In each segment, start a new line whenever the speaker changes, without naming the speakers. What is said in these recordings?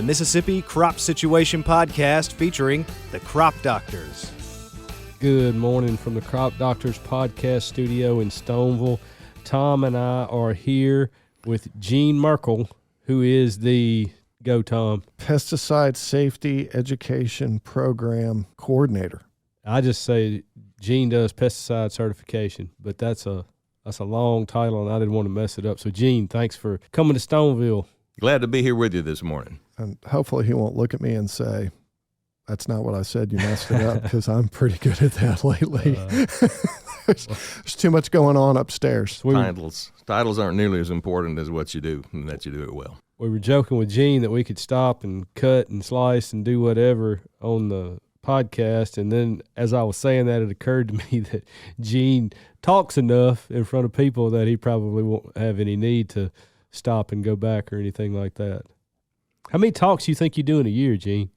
the Mississippi Crop Situation Podcast featuring the Crop Doctors.
Good morning from the Crop Doctors Podcast studio in Stoneville. Tom and I are here with Gene Merkl, who is the, go Tom,
Pesticide Safety Education Program Coordinator.
I just say Gene does pesticide certification, but that's a long title, and I didn't want to mess it up. So, Gene, thanks for coming to Stoneville.
Glad to be here with you this morning.
And hopefully he won't look at me and say, that's not what I said, you messed it up, because I'm pretty good at that lately. There's too much going on upstairs.
Titles aren't nearly as important as what you do, and that you do it well.
We were joking with Gene that we could stop and cut and slice and do whatever on the podcast, and then as I was saying that, it occurred to me that Gene talks enough in front of people that he probably won't have any need to stop and go back or anything like that. How many talks do you think you do in a year, Gene?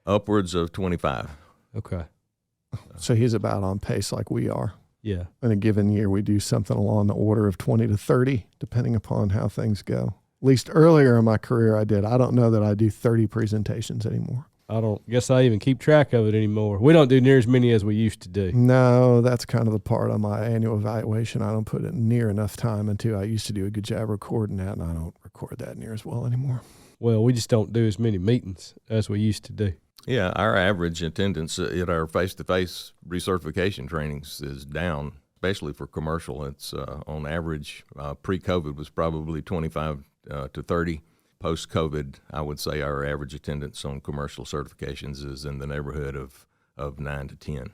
Upwards of 25.
Okay.
So he's about on pace like we are.
Yeah.
In a given year, we do something along the order of 20 to 30, depending upon how things go. At least earlier in my career I did. I don't know that I do 30 presentations anymore.
I don't guess I even keep track of it anymore. We don't do near as many as we used to do.
No, that's kind of the part on my annual evaluation. I don't put it near enough time into. I used to do a good job recording that, and I don't record that near as well anymore.
Well, we just don't do as many meetings as we used to do.
Yeah, our average attendance at our face-to-face recertification trainings is down, especially for commercial. It's on average, pre-COVID was probably 25 to 30. Post-COVID, I would say our average attendance on commercial certifications is in the neighborhood of 9 to 10.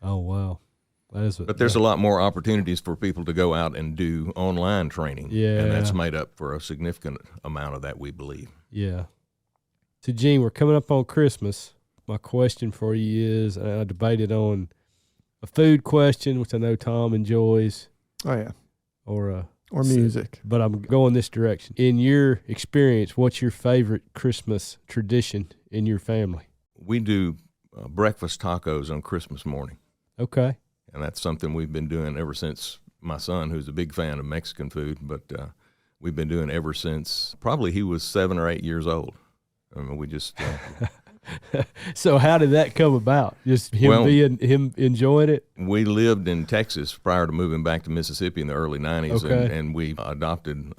Oh, wow.
But there's a lot more opportunities for people to go out and do online training.
Yeah.
And that's made up for a significant amount of that, we believe.
Yeah. So, Gene, we're coming up on Christmas. My question for you is, I debated on a food question, which I know Tom enjoys.
Oh, yeah.
Or
music.
But I'm going this direction. In your experience, what's your favorite Christmas tradition in your family?
We do breakfast tacos on Christmas morning.
Okay.
And that's something we've been doing ever since my son, who's a big fan of Mexican food, but we've been doing ever since probably he was 7 or 8 years old. I mean, we just...
So how did that come about? Just him enjoying it?
We lived in Texas prior to moving back to Mississippi in the early 90s,
okay.
and we adopted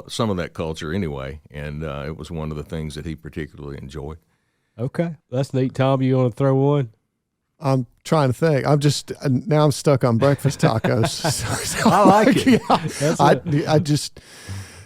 some of that culture anyway, and it was one of the things that he particularly enjoyed.
Okay. That's neat. Tom, you want to throw one?
I'm trying to think. I'm stuck on breakfast tacos. So
I like it.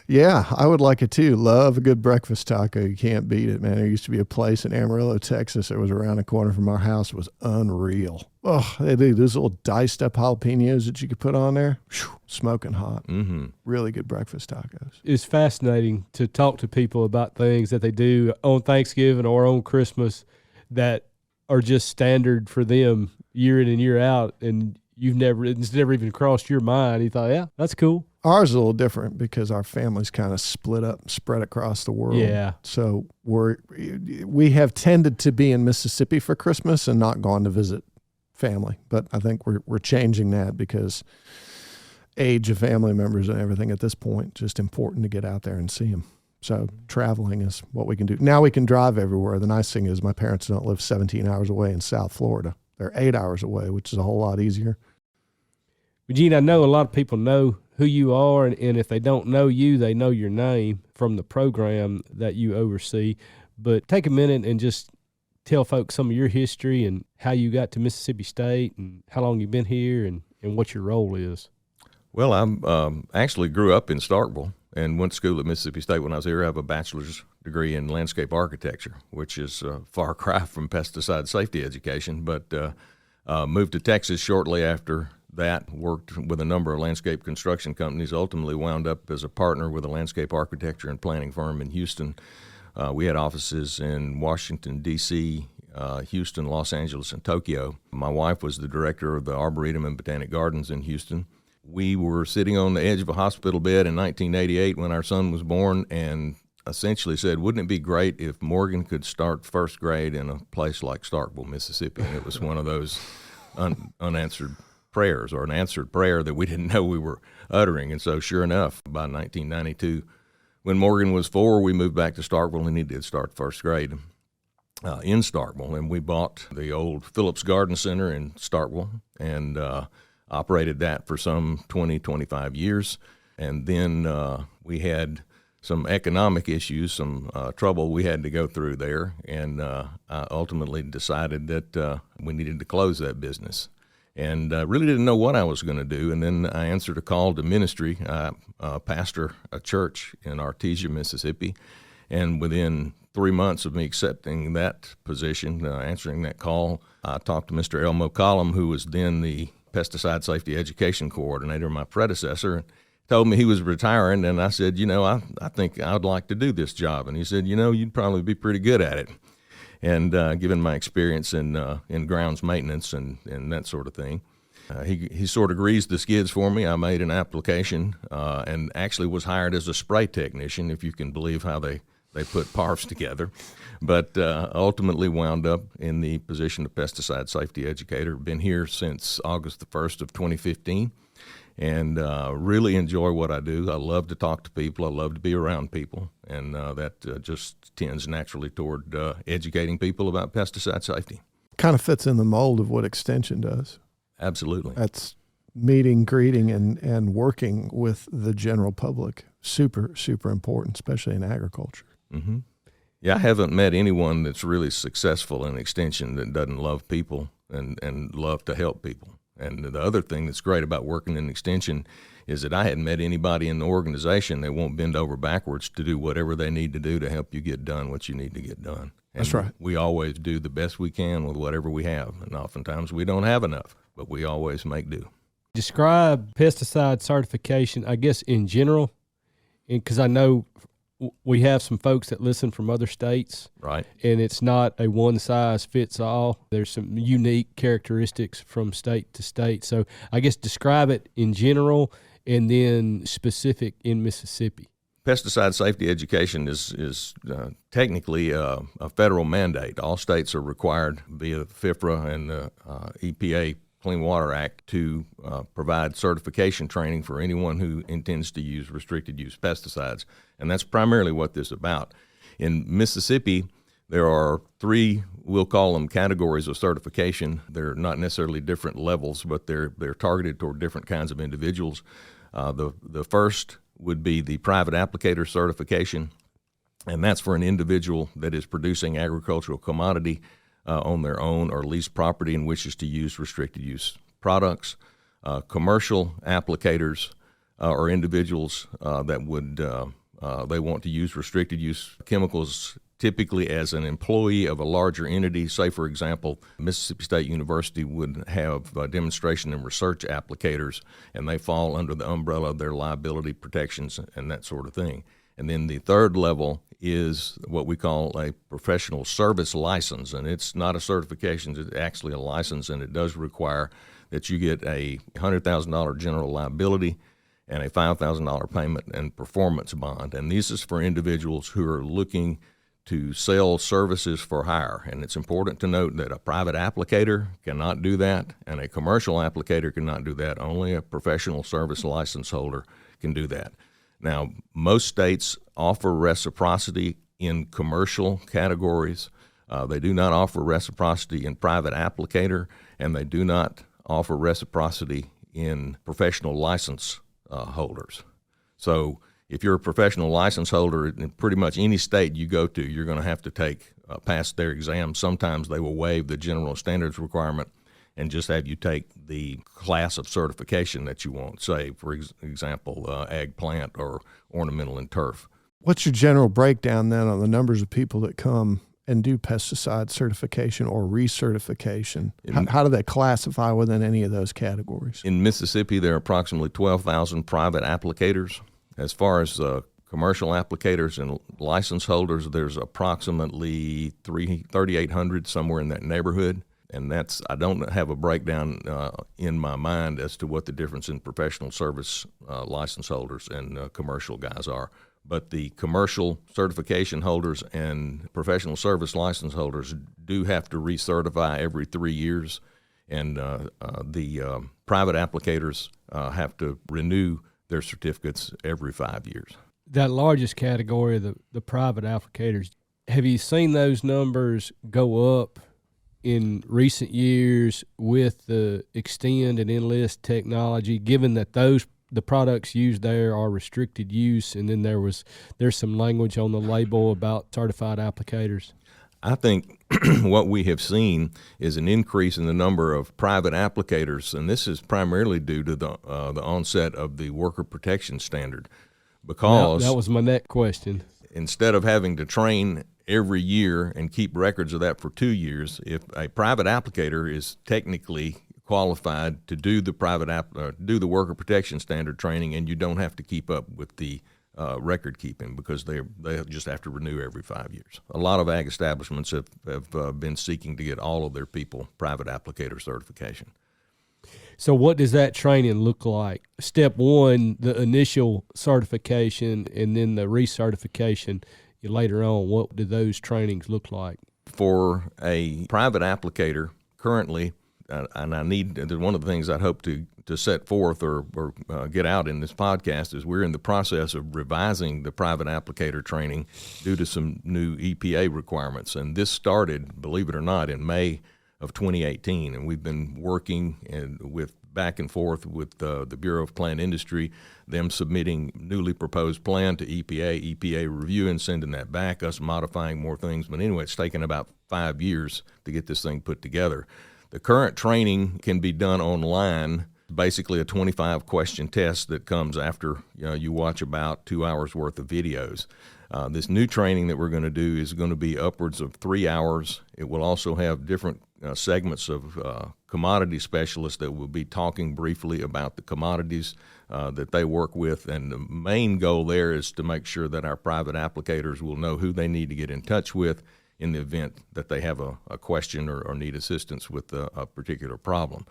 Yeah. I would like it too. Love a good breakfast taco. You can't beat it, man. There used to be a place in Amarillo, Texas. It was around the corner from our house. It was unreal. Oh, they do those little diced up jalapenos that you could put on there. Whew, smoking hot.
Mm-hmm.
Really good breakfast tacos.
It's fascinating to talk to people about things that they do on Thanksgiving or on Christmas that are just standard for them year in and year out, and it's never even crossed your mind. You thought, yeah, that's cool.
Ours is a little different because our family's kind of split up, spread across the world.
Yeah.
So we have tended to be in Mississippi for Christmas and not gone to visit family. But I think we're changing that because age of family members and everything at this point, just important to get out there and see them. So traveling is what we can do. Now we can drive everywhere. The nice thing is my parents don't live 17 hours away in South Florida. They're 8 hours away, which is a whole lot easier.
Gene, I know a lot of people know who you are, and if they don't know you, they know your name from the program that you oversee. But take a minute and just tell folks some of your history and how you got to Mississippi State and how long you've been here and what your role is.
Well, I actually grew up in Starkville and went to school at Mississippi State when I was here. I have a bachelor's degree in landscape architecture, which is a far cry from pesticide safety education, but moved to Texas shortly after that, worked with a number of landscape construction companies, ultimately wound up as a partner with a landscape architecture and planning firm in Houston. We had offices in Washington, D.C., Houston, Los Angeles, and Tokyo. My wife was the director of the Arboretum and Botanic Gardens in Houston. We were sitting on the edge of a hospital bed in 1988 when our son was born and essentially said, wouldn't it be great if Morgan could start first grade in a place like Starkville, Mississippi? And it was one of those unanswered prayers, or an answered prayer that we didn't know we were uttering. And so sure enough, by 1992, when Morgan was 4, we moved back to Starkville, and he did start first grade in Starkville. And we bought the old Phillips Garden Center in Starkville and operated that for some 20, 25 years. And then we had some economic issues, some trouble we had to go through there, and I ultimately decided that we needed to close that business. And really didn't know what I was going to do. And then I answered a call to ministry. I pastor a church in Artesia, Mississippi, and within 3 months of me accepting that position, answering that call, I talked to Mr. Elmo Collum, who was then the pesticide safety education coordinator, my predecessor, and told me he was retiring. And I said, I think I'd like to do this job. And he said, you'd probably be pretty good at it. And given my experience in grounds maintenance and that sort of thing, he sort of greased the skids for me. I made an application and actually was hired as a spray technician, if you can believe how they put parfs together, but ultimately wound up in the position of pesticide safety educator. Been here since August the 1st of 2015, and really enjoy what I do. I love to talk to people. I love to be around people, and that just tends naturally toward educating people about pesticide safety.
Kind of fits in the mold of what Extension does.
Absolutely.
That's meeting, greeting, and working with the general public. Super, super important, especially in agriculture.
Mm-hmm. Yeah, I haven't met anyone that's really successful in Extension that doesn't love people and love to help people. And the other thing that's great about working in Extension is that I hadn't met anybody in the organization that won't bend over backwards to do whatever they need to do to help you get done what you need to get done. And
that's right.
We always do the best we can with whatever we have, and oftentimes we don't have enough, but we always make do.
Describe pesticide certification, I guess, in general, because I know we have some folks that listen from other states,
right?
And it's not a one-size-fits-all. There's some unique characteristics from state to state. So I guess describe it in general and then specific in Mississippi.
Pesticide safety education is technically a federal mandate. All states are required via FIFRA and the EPA Clean Water Act to provide certification training for anyone who intends to use restricted use pesticides. And that's primarily what this is about. In Mississippi, there are 3, we'll call them categories of certification. They're not necessarily different levels, but they're targeted toward different kinds of individuals. The first would be the private applicator certification, and that's for an individual that is producing agricultural commodity on their own or leased property and wishes to use restricted use products. Commercial applicators are individuals that would they want to use restricted use chemicals typically as an employee of a larger entity. Say, for example, Mississippi State University would have demonstration and research applicators, and they fall under the umbrella of their liability protections and that sort of thing. And then the third level is what we call a professional service license, and it's not a certification, it's actually a license, and it does require that you get a $100,000 general liability and a $5,000 payment and performance bond. And this is for individuals who are looking to sell services for hire. And it's important to note that a private applicator cannot do that, and a commercial applicator cannot do that. Only a professional service license holder can do that. Now, most states offer reciprocity in commercial categories. They do not offer reciprocity in private applicator, and they do not offer reciprocity in professional license holders. So if you're a professional license holder in pretty much any state you go to, you're going to have to pass their exam. Sometimes they will waive the general standards requirement and just have you take the class of certification that you want, say, for example, ag plant or ornamental and turf.
What's your general breakdown then on the numbers of people that come and do pesticide certification or recertification? How do they classify within any of those categories?
In Mississippi, there are approximately 12,000 private applicators. As far as commercial applicators and license holders, there's approximately 3,800, somewhere in that neighborhood. And I don't have a breakdown in my mind as to what the difference in professional service license holders and commercial guys are. But the commercial certification holders and professional service license holders do have to recertify every 3 years, and the private applicators have to renew their certificates every 5 years.
That largest category, the private applicators, have you seen those numbers go up in recent years with the extend and enlist technology, given that the products used there are restricted use, and then there's some language on the label about certified applicators?
I think what we have seen is an increase in the number of private applicators, and this is primarily due to the onset of the worker protection standard. Because
that was my next question.
Instead of having to train every year and keep records of that for 2 years, if a private applicator is technically qualified to do the worker protection standard training, and you don't have to keep up with the record keeping because they just have to renew every 5 years. A lot of ag establishments have been seeking to get all of their people private applicator certification.
So what does that training look like? Step one, the initial certification, and then the recertification later on. What do those trainings look like? For a private applicator, currently, and one of the things I'd hope to set forth or get out in this podcast is we're in the process of revising the private applicator training due to some new EPA requirements. And this started, believe it or not, in May of 2018, and we've been working with back and forth with the Bureau of Plant Industry, them submitting newly proposed plan to EPA reviewing, sending that back, us modifying more things. But anyway, it's taken about 5 years to get this thing put together. The current training can be done online, basically a 25-question test that comes after you watch about 2 hours worth of videos. This new training that we're going to do is going to be upwards of 3 hours. It will also have different segments of commodity specialists that will be talking briefly about the commodities that they work with. And the main goal there is to make sure that our private applicators will know who they need to get in touch with in the event that they have a question or need assistance with a particular problem.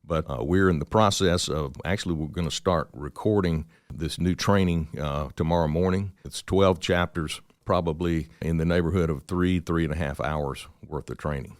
But we're in the process of, actually we're going to start recording this new training tomorrow morning. It's 12 chapters, probably in the neighborhood of 3.5 hours worth of training.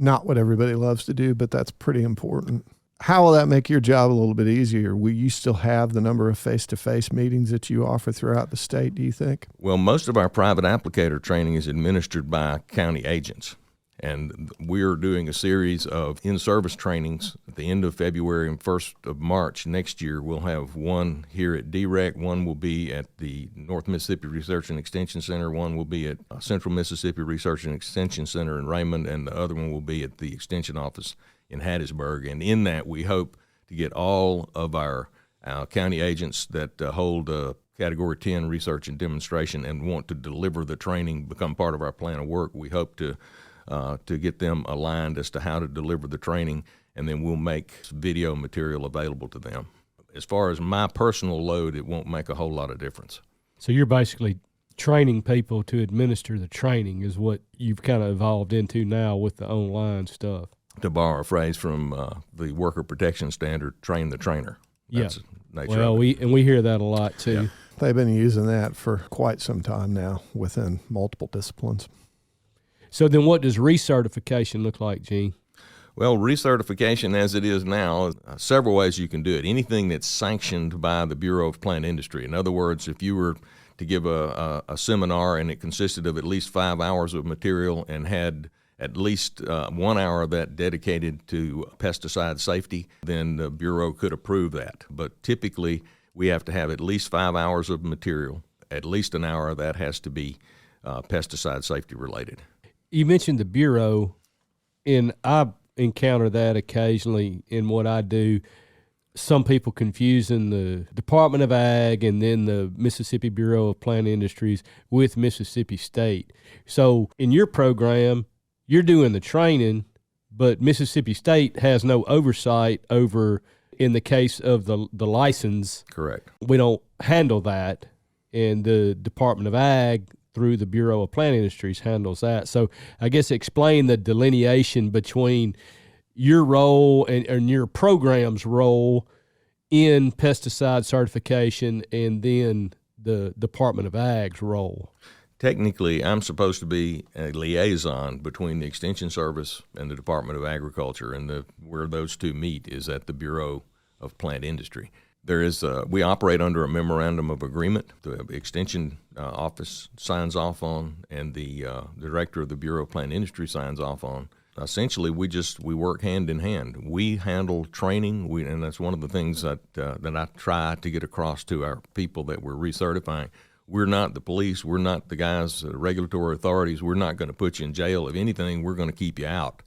Not what everybody loves to do, but that's pretty important. How will that make your job a little bit easier? Will you still have the number of face-to-face meetings that you offer throughout the state, do you think?
Well, most of our private applicator training is administered by county agents. And we're doing a series of in-service trainings at the end of February and 1st of March next year. We'll have one here at DREC, one will be at the North Mississippi Research and Extension Center, one will be at Central Mississippi Research and Extension Center in Raymond, and the other one will be at the Extension Office in Hattiesburg. And in that, we hope to get all of our county agents that hold Category 10 research and demonstration and want to deliver the training, become part of our plan of work. We hope to get them aligned as to how to deliver the training, and then we'll make video material available to them. As far as my personal load, it won't make a whole lot of difference.
So you're basically training people to administer the training is what you've kind of evolved into now with the online stuff.
To borrow a phrase from the worker protection standard, train the trainer. That's the nature of it.
We hear that a lot too.
Yeah.
They've been using that for quite some time now within multiple disciplines.
So then what does recertification look like, Gene?
Well, recertification as it is now, several ways you can do it. Anything that's sanctioned by the Bureau of Plant Industry. In other words, if you were to give a seminar and it consisted of at least 5 hours of material and had at least 1 hour of that dedicated to pesticide safety, then the Bureau could approve that. But typically, we have to have at least 5 hours of material. At least an hour of that has to be pesticide safety related.
You mentioned the Bureau, and I encounter that occasionally in what I do. Some people confusing the Department of Ag and then the Mississippi Bureau of Plant Industries with Mississippi State. So in your program, you're doing the training, but Mississippi State has no oversight over, in the case of the license.
Correct.
We don't handle that, and the Department of Ag through the Bureau of Plant Industries handles that. So I guess explain the delineation between your role and your program's role in pesticide certification and then the Department of Ag's role.
Technically, I'm supposed to be a liaison between the Extension Service and the Department of Agriculture, and where those two meet is at the Bureau of Plant Industry. We operate under a memorandum of agreement. The extension office signs off on, and the director of the Bureau of Plant Industry signs off on. Essentially, we work hand in hand. We handle training, and that's one of the things that I try to get across to our people that we're recertifying. We're not the police. We're not the guys, regulatory authorities. We're not going to put you in jail. If anything, we're going to keep you out.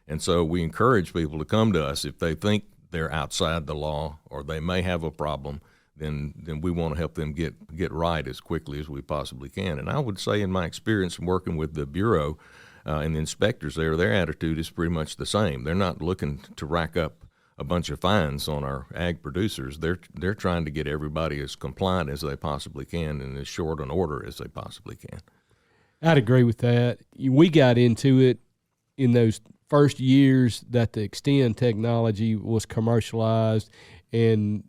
And so we encourage people to come to us if they think they're outside the law or they may have a problem. Then we want to help them get right as quickly as we possibly can. And I would say, in my experience working with the Bureau and the inspectors there, their attitude is pretty much the same. They're not looking to rack up a bunch of fines on our ag producers. They're trying to get everybody as compliant as they possibly can in as short an order as they possibly can.
I'd agree with that. We got into it in those first years that the Extend technology was commercialized, and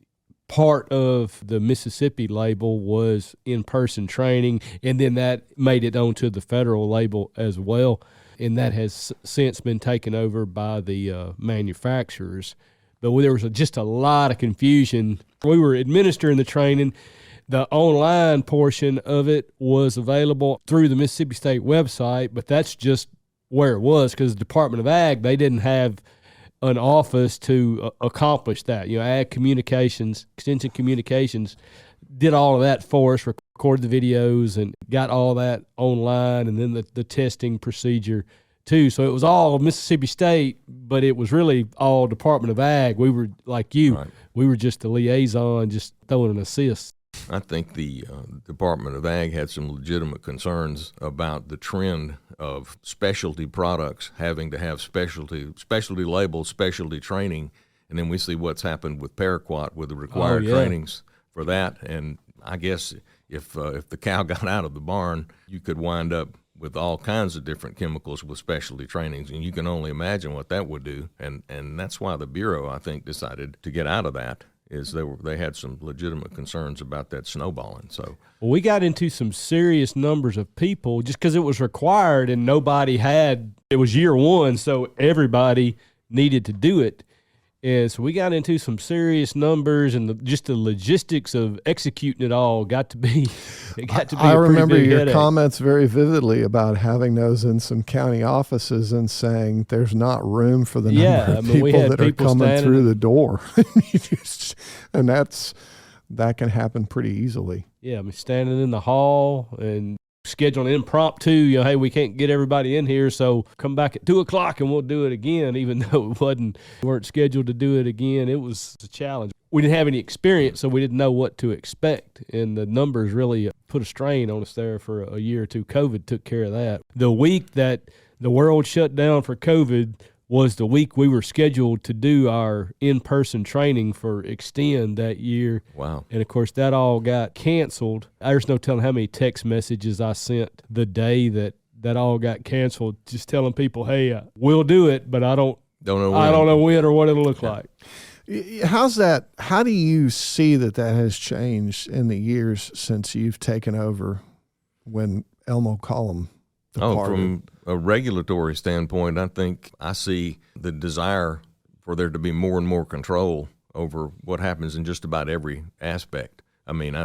part of the Mississippi label was in-person training, and then that made it onto the federal label as well, and that has since been taken over by the manufacturers. But there was just a lot of confusion. We were administering the training. The online portion of it was available through the Mississippi State website, but that's just where it was because the Department of Ag, they didn't have an office to accomplish that. Ag Communications, Extension Communications did all of that for us, recorded the videos and got all that online, and then the testing procedure too. So it was all Mississippi State, but it was really all Department of Ag. We were like you. Right. We were just the liaison, just throwing an assist.
I think the Department of Ag had some legitimate concerns about the trend of specialty products having to have specialty labels, specialty training, and then we see what's happened with paraquat with the required trainings for that. And I guess if the cow got out of the barn, you could wind up with all kinds of different chemicals with specialty trainings, and you can only imagine what that would do. And that's why the Bureau, I think, decided to get out of that. Is they had some legitimate concerns about that snowballing. So
we got into some serious numbers of people just because it was required and nobody had. It was year one, so everybody needed to do it. And so we got into some serious numbers, and just the logistics of executing it all got to be.
I remember your headache. Comments very vividly about having those in some county offices and saying there's not room for the number of people that are coming through the door, and that can happen pretty easily.
Yeah, standing in the hall and scheduling impromptu, hey, we can't get everybody in here, so come back at 2:00 and we'll do it again, even though we weren't scheduled to do it again. It was a challenge. We didn't have any experience, so we didn't know what to expect, and the numbers really put a strain on us there for a year or two. COVID took care of that. The week that the world shut down for COVID was the week we were scheduled to do our in-person training for Extend that year.
Wow.
And, of course, that all got canceled. There's no telling how many text messages I sent the day that all got canceled, just telling people, hey, we'll do it, but I don't know when or what it'll look like.
How's that? How do you see that has changed in the years since you've taken over when Elmo Cullum departed?
From a regulatory standpoint, I think I see the desire for there to be more and more control over what happens in just about every aspect. I mean,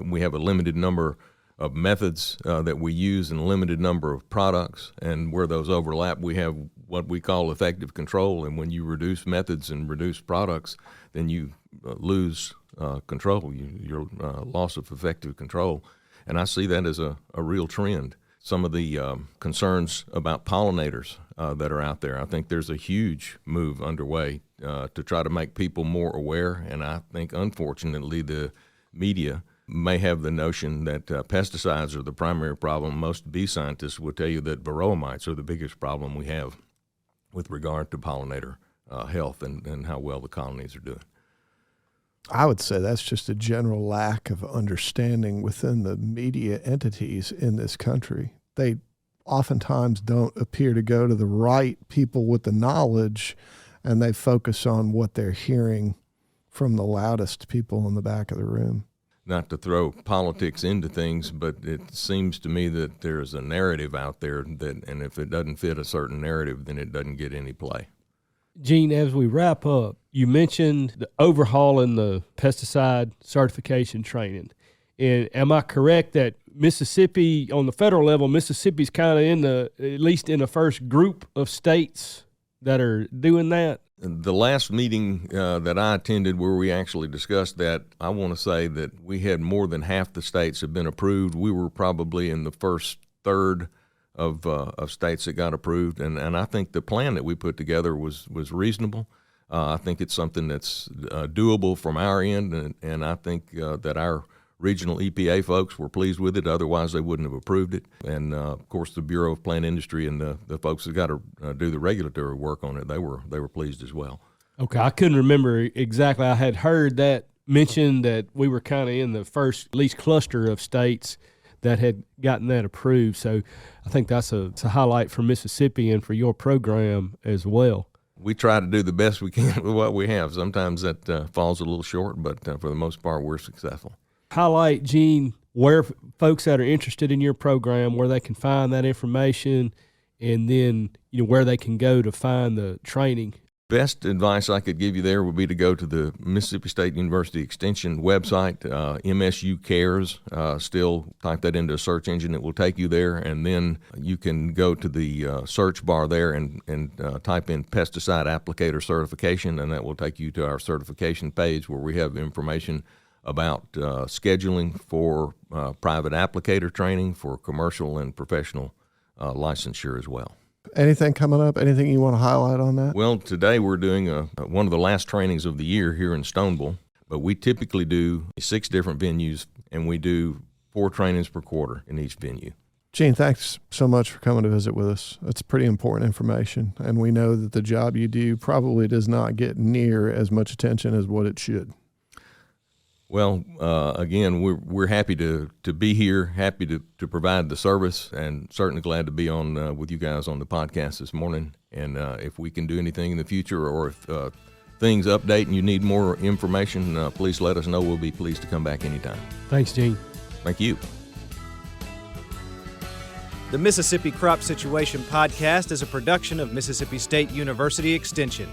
we have a limited number of methods that we use and a limited number of products, and where those overlap, we have what we call effective control. And when you reduce methods and reduce products, then you lose control, your loss of effective control. And I see that as a real trend. Some of the concerns about pollinators that are out there, I think there's a huge move underway to try to make people more aware. And I think, unfortunately, the media may have the notion that pesticides are the primary problem. Most bee scientists will tell you that varroa mites are the biggest problem we have with regard to pollinator health and how well the colonies are doing.
I would say that's just a general lack of understanding within the media entities in this country. They oftentimes don't appear to go to the right people with the knowledge, and they focus on what they're hearing from the loudest people in the back of the room.
Not to throw politics into things, but it seems to me that there's a narrative out there and if it doesn't fit a certain narrative, then it doesn't get any play.
Gene, as we wrap up, you mentioned the overhauling the pesticide certification training. And am I correct that Mississippi, on the federal level, Mississippi's kind of at least in the first group of states that are doing that?
The last meeting that I attended where we actually discussed that, I want to say that we had more than half the states have been approved. We were probably in the first third of states that got approved, and I think the plan that we put together was reasonable. I think it's something that's doable from our end, and I think that our regional EPA folks were pleased with it. Otherwise, they wouldn't have approved it. And, of course, the Bureau of Plant Industry and the folks that got to do the regulatory work on it, they were pleased as well.
Okay, I couldn't remember exactly. I had heard that mentioned that we were kind of in the first, at least, cluster of states that had gotten that approved. So I think that's a highlight for Mississippi and for your program as well.
We try to do the best we can with what we have. Sometimes that falls a little short, but for the most part, we're successful.
Highlight, Gene, where folks that are interested in your program, where they can find that information, and then where they can go to find the training.
Best advice I could give you there would be to go to the Mississippi State University Extension website, MSU Cares. Still type that into a search engine. It will take you there, and then you can go to the search bar there and type in pesticide applicator certification, and that will take you to our certification page where we have information about scheduling for private applicator training, for commercial and professional licensure as well.
Anything coming up? Anything you want to highlight on that?
Well, today we're doing one of the last trainings of the year here in Stoneville, but we typically do 6 different venues, and we do 4 trainings per quarter in each venue.
Gene, thanks so much for coming to visit with us. It's pretty important information, and we know that the job you do probably does not get near as much attention as what it should.
Well, again, we're happy to be here, happy to provide the service, and certainly glad to be on with you guys on the podcast this morning. And if we can do anything in the future, or if things update and you need more information, please let us know. We'll be pleased to come back anytime.
Thanks, Gene.
Thank you.
The Mississippi Crop Situation Podcast is a production of Mississippi State University Extension.